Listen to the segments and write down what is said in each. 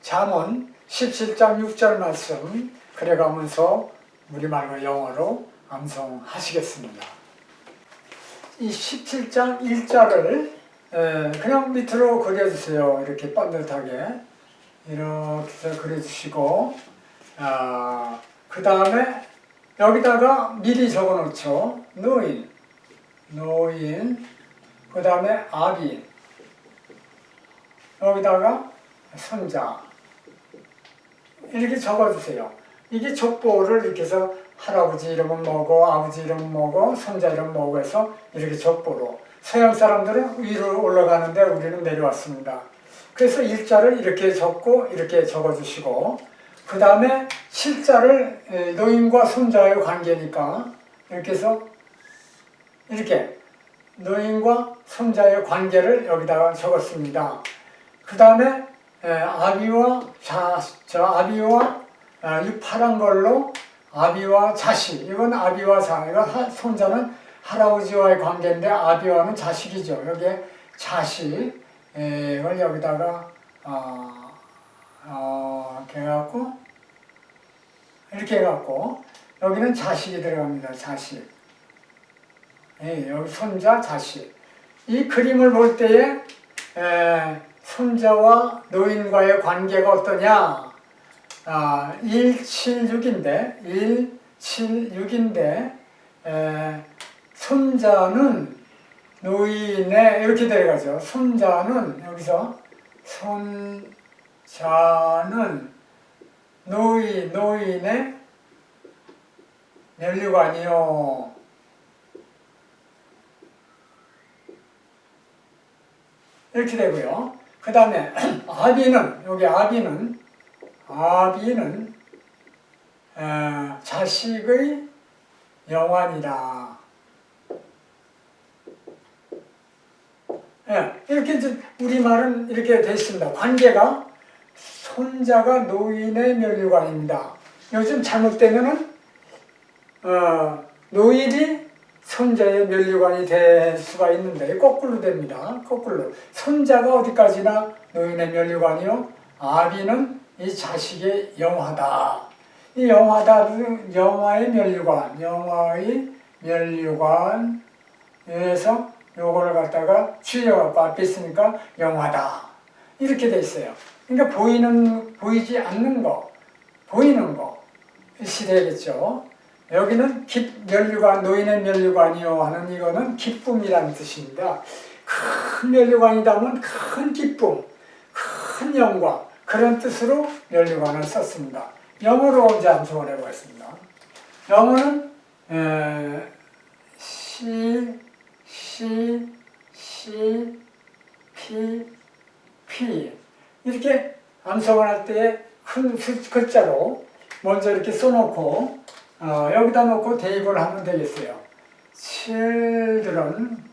잠언 17장 6절 말씀 그래가면서 우리말과 영어로 암송하시겠습니다. 이 17장 1절을 그냥 밑으로 그려주세요. 이렇게 번듯하게 이렇게 해서 그려주시고 그 다음에 여기다가 미리 적어놓죠. 노인, 그 다음에 아비, 여기다가 손자 이렇게 적어주세요. 이게 족보를 이렇게 해서 할아버지 이름은 뭐고 아버지 이름은 뭐고 손자 이름은 뭐고 해서 이렇게 족보로 서양 사람들은 위로 올라가는데 우리는 내려왔습니다. 그래서 일자를 이렇게 적고 이렇게 적어주시고 그 다음에 실자를 노인과 손자의 관계니까 이렇게 해서 이렇게 노인과 손자의 관계를 여기다가 적었습니다. 그 다음에 아비와 아비와 이 파란 걸로 아비와 자식, 이건 아비와 이건 손자는 할아버지와의 관계인데 아비와는 자식이죠. 여기에 자식 이걸 여기다가 이렇게 해갖고 여기는 자식이 들어갑니다. 자식. 여기 손자, 자식. 이 그림을 볼 때에 손자와 노인과의 관계가 어떠냐? 176인데 손자는 노인의 이렇게 들어가죠. 손자는 여기서 손자는 노인의 면류관이요. 이렇게 되고요. 그 다음에 아비는 여기 아비는 자식의 영환이라. 이렇게 이제 우리말은 이렇게 되어 있습니다. 관계가 손자가 노인의 면류관입니다. 요즘 잘못되면은 노인이 손자의 면류관이 될 수가 있는데 거꾸로 됩니다. 거꾸로. 손자가 어디까지나 노인의 면류관이요. 아비는 이 자식의 영화다. 이 영화다는 영화의 면류관에서 요거를 갖다가 줄여갖고 앞에 있으니까 영화다. 이렇게 돼 있어요. 그러니까 보이지 않는 거, 보이는 거 시대겠죠. 여기는 면류관, 노인의 면류관이요 하는 이거는 기쁨이라는 뜻입니다. 큰 면류관이다면 큰 기쁨, 큰 영광 그런 뜻으로 면류관을 썼습니다. 영어로 이제 암송을 해보겠습니다. 영어는 P 이렇게 암송을 할 때 큰 글자로 먼저 이렇게 써놓고 여기다 놓고 대입을 하면 되겠어요. children은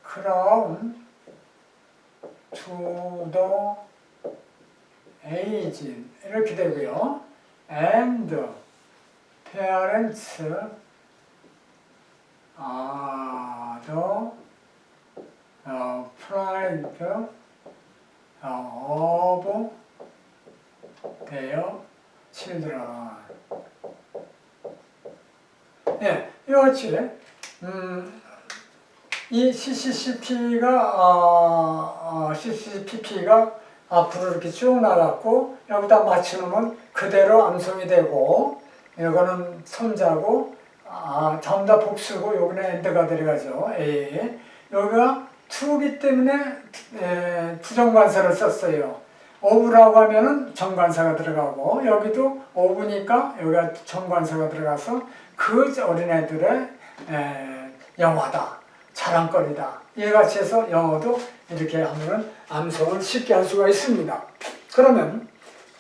crown to the aged 이렇게 되고요. and parents are the pride of their children. 이같이 이 CCCP가 앞으로 이렇게 쭉 나갔고 여기다 맞춰놓으면 그대로 암송이 되고 이거는 손자고 전부 다 복수고 여기는 엔드가 들어가죠. 여기가 to기 때문에 부정관사를 썼어요. of라고 하면은 정관사가 들어가고 여기도 of니까 여기가 정관사가 들어가서 그 어린애들의 영화다. 자랑거리다. 이같이 해서 영어도 이렇게 하면 암송을 쉽게 할 수가 있습니다. 그러면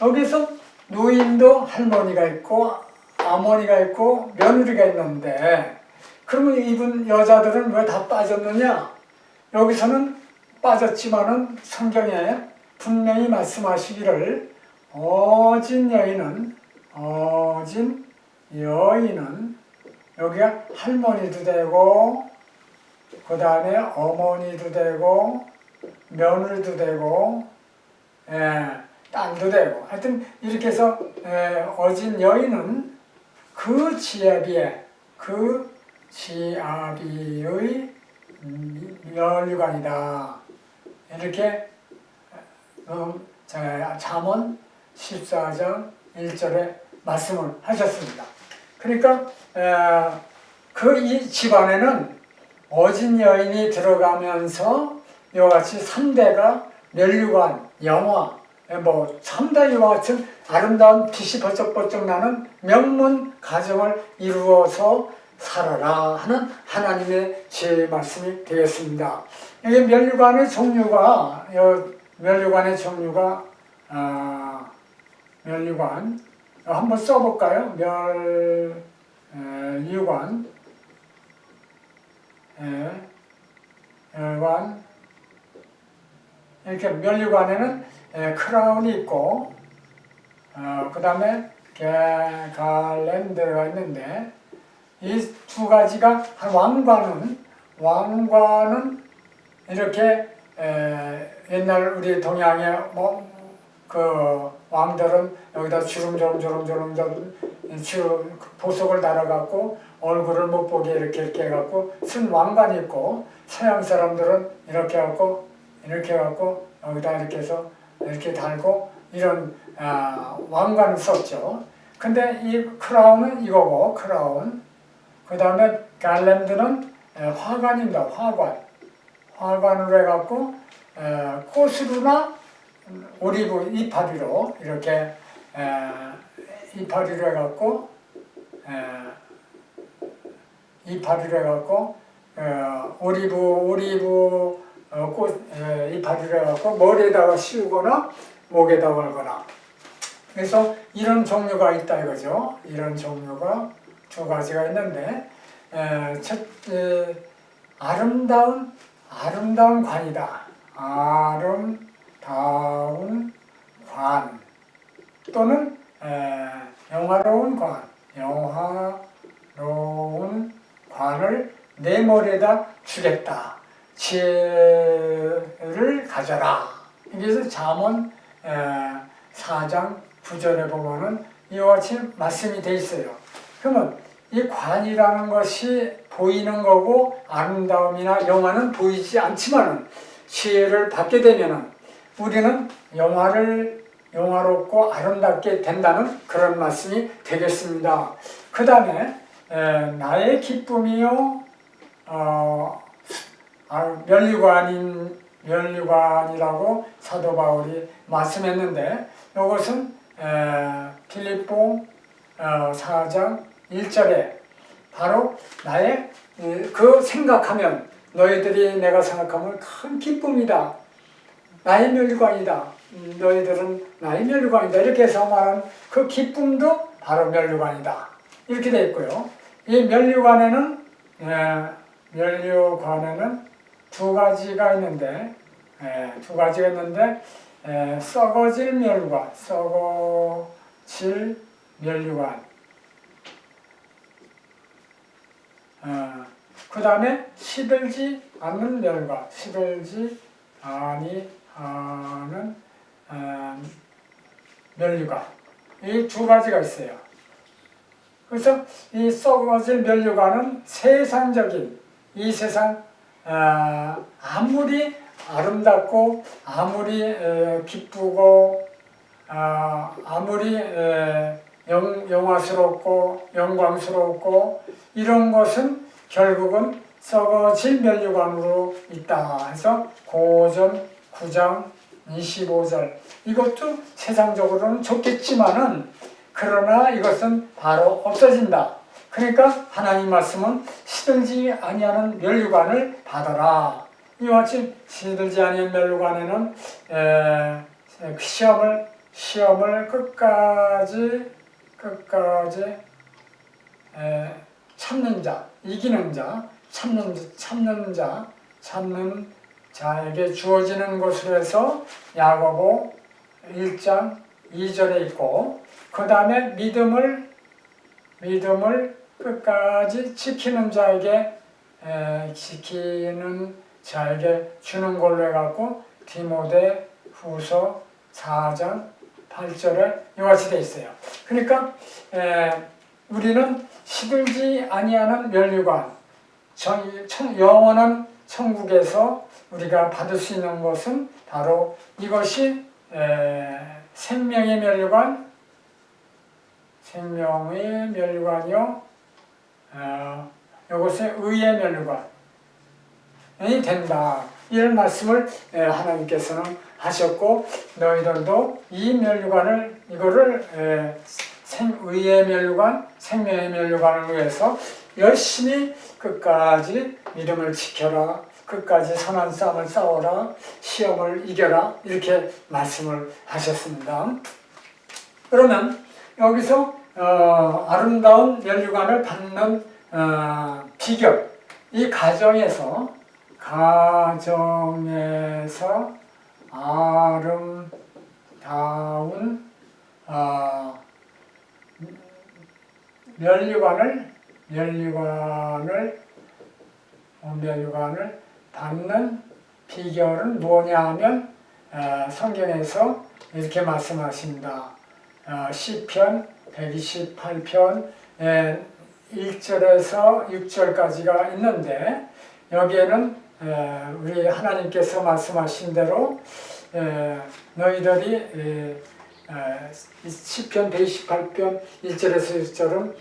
여기서 노인도 할머니가 있고 어머니가 있고 며느리가 있는데 그러면 이분 여자들은 왜 다 빠졌느냐? 여기서는 빠졌지만은 성경에 분명히 말씀하시기를 어진 여인은 여기가 할머니도 되고 그 다음에 어머니도 되고 며느리도 되고 딸도 되고 하여튼 이렇게 해서 어진 여인은 그 지아비의 면류관이다. 이렇게 잠언 14장 1절에 말씀을 하셨습니다. 그러니까 그 이 집안에는 어진 여인이 들어가면서 이와 같이 3대가 면류관, 영화, 뭐 3대 이와 같은 아름다운 빛이 번쩍번쩍 나는 명문 가정을 이루어서 살아라 하는 하나님의 제 말씀이 되겠습니다. 이게 면류관의 종류가 면류관 한번 써볼까요? 면류관 이렇게 면류관에는 크라운이 있고 그 다음에 갈랜드가 있는데 이 두 가지가 왕관은 이렇게 옛날 우리 동양의 그 왕들은 여기다 주름주름 보석을 달아갖고 얼굴을 못 보게 이렇게 해갖고 쓴 왕관이 있고 서양 사람들은 이렇게 해갖고 여기다 이렇게 해서 이렇게 달고 이런 왕관을 썼죠. 근데 이 크라운은 이거고 크라운. 그 다음에 갈랜드는 화관입니다. 화관으로 해갖고 꽃으로나 오리브 이파리로 이렇게 이파리로 해갖고 오리브 꽃 이파리로 해갖고 머리에다가 씌우거나 목에다 걸거나 그래서 이런 종류가 있다 이거죠. 이런 종류가 두 가지가 있는데 아름다운 관이다. 아름다운 관 또는 영화로운 관을 내 머리에다 주겠다. 지혜를 가져라. 그래서 잠언 4장 9절에 보면은 이와 같이 말씀이 돼 있어요. 그러면 이 관이라는 것이 보이는 거고 아름다움이나 영화는 보이지 않지만은 지혜를 받게 되면은 우리는 영화롭고 아름답게 된다는 그런 말씀이 되겠습니다. 그 다음에 나의 기쁨이요 면류관이라고 사도 바울이 말씀했는데 이것은 빌립보 4장 1절에 바로 나의 그 생각하면 너희들이 내가 생각하면 큰 기쁨이다. 나의 면류관이다. 너희들은 나의 면류관이다. 이렇게 해서 말하는 그 기쁨도 바로 면류관이다. 이렇게 되어 있고요. 이 면류관에는 두 가지가 있는데 썩어질 면류관 그 다음에 시들지 않는 시들지 아니하는 면류관 이 두 가지가 있어요. 그래서 이 썩어질 면류관은 세상적인 이 세상 아무리 아름답고 아무리 기쁘고 아무리 영화스럽고 영광스럽고 이런 것은 결국은 썩어질 면류관으로 있다 해서 고전 9장 25절 이것도 세상적으로는 좋겠지만은 그러나 이것은 바로 없어진다. 그러니까 하나님 말씀은 시들지 아니하는 면류관을 받아라. 이와 같이 시들지 아니하는 면류관에는 시험을 끝까지 참는 자, 이기는 자, 참는 자에게 주어지는 것으로 해서 야고보 1장 2절에 있고 그 다음에 믿음을 끝까지 지키는 자에게 주는 걸로 해갖고 디모데 후서 4장 8절에 이와 같이 되어 있어요. 그러니까 우리는 시들지 아니하는 면류관, 영원한 천국에서 우리가 받을 수 있는 것은 바로 이것이 생명의 면류관이요, 이것은 의의 면류관이 된다. 이런 말씀을 하나님께서는 하셨고, 너희들도 이 면류관을, 이거를 의의 면류관, 생명의 면류관을 위해서 열심히 끝까지 믿음을 지켜라, 끝까지 선한 싸움을 싸워라, 시험을 이겨라, 이렇게 말씀을 하셨습니다. 그러면 여기서 아름다운 면류관을 받는 비결, 이 가정에서 아름다운 면류관을 받는 비결은 뭐냐 하면 성경에서 이렇게 말씀하십니다. 시편 128편 1절에서 6절까지가 있는데, 여기에는 우리 하나님께서 말씀하신 대로 너희들이 시편 128편 1절에서 6절은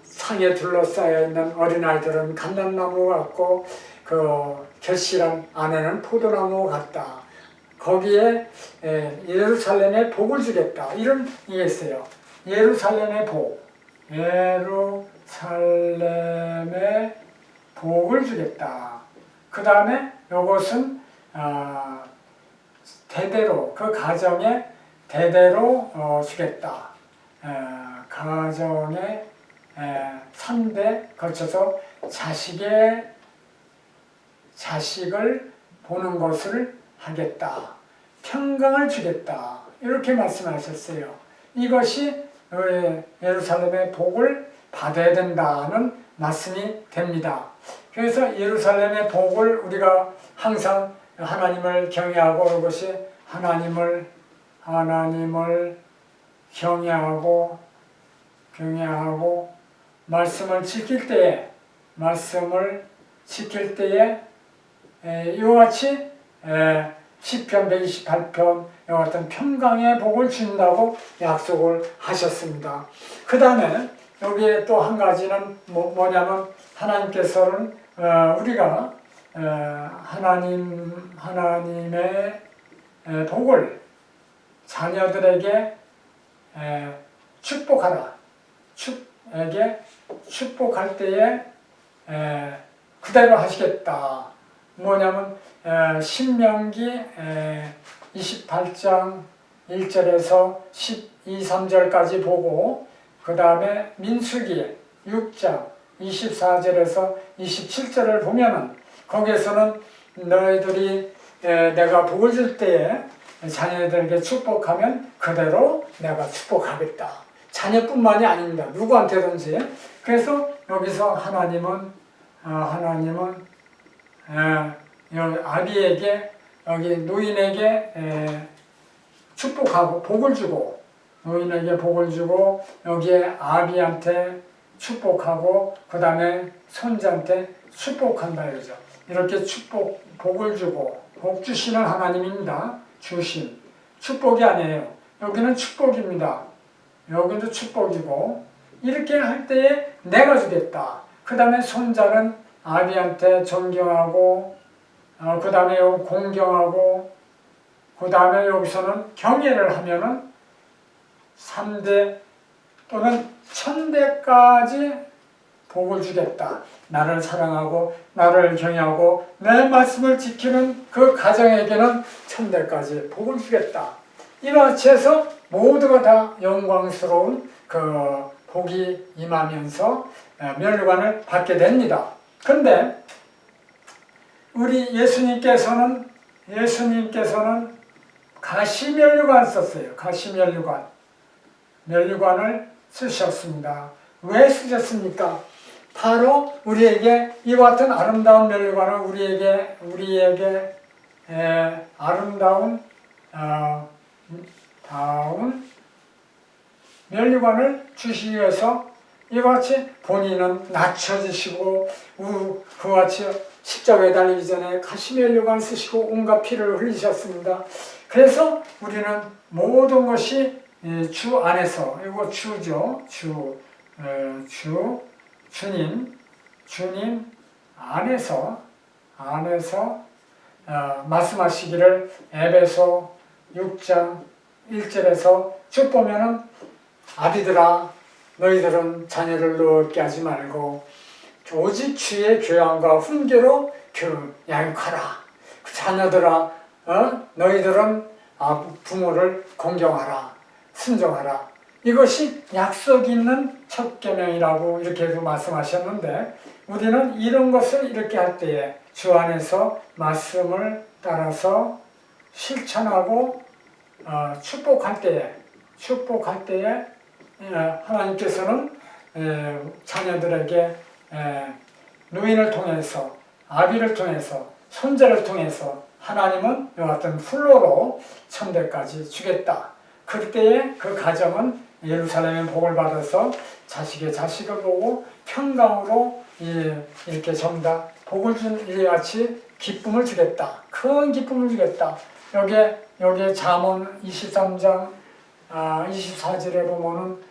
상에 둘러싸여 있는 어린아이들은 감람나무 같고 그 결실한 아내는 포도나무 같다. 거기에 예루살렘에 복을 주겠다. 이런 게 있어요. 예루살렘의 복을 주겠다. 그 다음에 이것은 대대로, 그 가정에 대대로 주겠다. 가정에 3대 걸쳐서 자식을 보는 것을 하겠다. 평강을 주겠다. 이렇게 말씀하셨어요. 이것이 예루살렘의 복을 받아야 된다는 말씀이 됩니다. 그래서 예루살렘의 복을 우리가 항상 하나님을 경외하고, 이것이 하나님을 경외하고 말씀을 지킬 때에 이와 같이 시편 128편 이와 같은 평강의 복을 준다고 약속을 하셨습니다. 그 다음에 여기에 또 한 가지는 뭐냐면, 하나님께서는 우리가 하나님의 복을 자녀들에게 축복할 때에 그대로 하시겠다. 뭐냐면 신명기 28장 1절에서 12, 3절까지 보고, 그 다음에 민수기 6장 24절에서 27절을 보면은 거기에서는 너희들이 내가 복을 줄 때에 자녀들에게 축복하면 그대로 내가 축복하겠다. 자녀뿐만이 아닙니다. 누구한테든지. 그래서 여기서 하나님은 아비에게, 여기 노인에게 축복하고 복을 주고, 노인에게 복을 주고, 여기에 아비한테 축복하고, 그 다음에 손자한테 축복한다 이러죠. 이렇게 복을 주고, 복 주시는 하나님입니다. 축복이 아니에요. 여기는 축복입니다. 여기도 축복이고, 이렇게 할 때에 내가 주겠다. 그 다음에 손자는 아비한테 존경하고, 그 다음에 공경하고, 그 다음에 여기서는 경외를 하면은 3대 또는 1000대까지 복을 주겠다. 나를 사랑하고 나를 경외하고 내 말씀을 지키는 그 가정에게는 1000대까지 복을 주겠다. 이와 같이 해서 모두가 다 영광스러운 그 복이 임하면서 면류관을 받게 됩니다. 그런데 우리 예수님께서는 가시면류관 썼어요. 면류관을 쓰셨습니다. 왜 쓰셨습니까? 바로 우리에게 이와 같은 아름다운 멸관을 우리에게 아름다운 다운 멸관을 주시기 위해서 이와 같이 본인은 낮춰지시고 그와 같이 십자가에 달리기 전에 가시면류관을 쓰시고 온갖 피를 흘리셨습니다. 그래서 우리는 모든 것이 주 안에서, 이거 주죠. 주님 안에서 말씀하시기를 에베소 6장 1절에서 쭉 보면은 아비들아 너희들은 자녀를 노엽게 하지 말고 오직 주의 교양과 훈계로 양육하라. 자녀들아 너희들은 부모를 공경하라. 순종하라. 이것이 약속 있는 첫 계명이라고 이렇게도 말씀하셨는데 우리는 이런 것을 이렇게 할 때에 주 안에서 말씀을 따라서 실천하고 축복할 때에 하나님께서는 자녀들에게 누인을 통해서 아비를 통해서 손자를 통해서 하나님은 이와 같은 플로로 천대까지 주겠다. 그때에 그 가정은 예루살렘의 복을 받아서 자식의 자식을 보고 평강으로 이렇게 정다 복을 준 이같이 기쁨을 주겠다. 큰 기쁨을 주겠다. 여기에 잠언 23장 24절에 보면은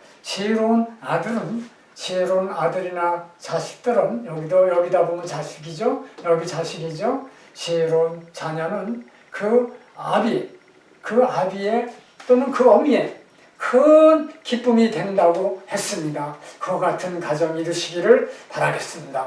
지혜로운 아들이나 자식들은 여기다 보면 자식이죠. 여기 자식이죠. 지혜로운 자녀는 그 아비의 또는 그 어미의 큰 기쁨이 된다고 했습니다. 그와 같은 가정 이루시기를 바라겠습니다.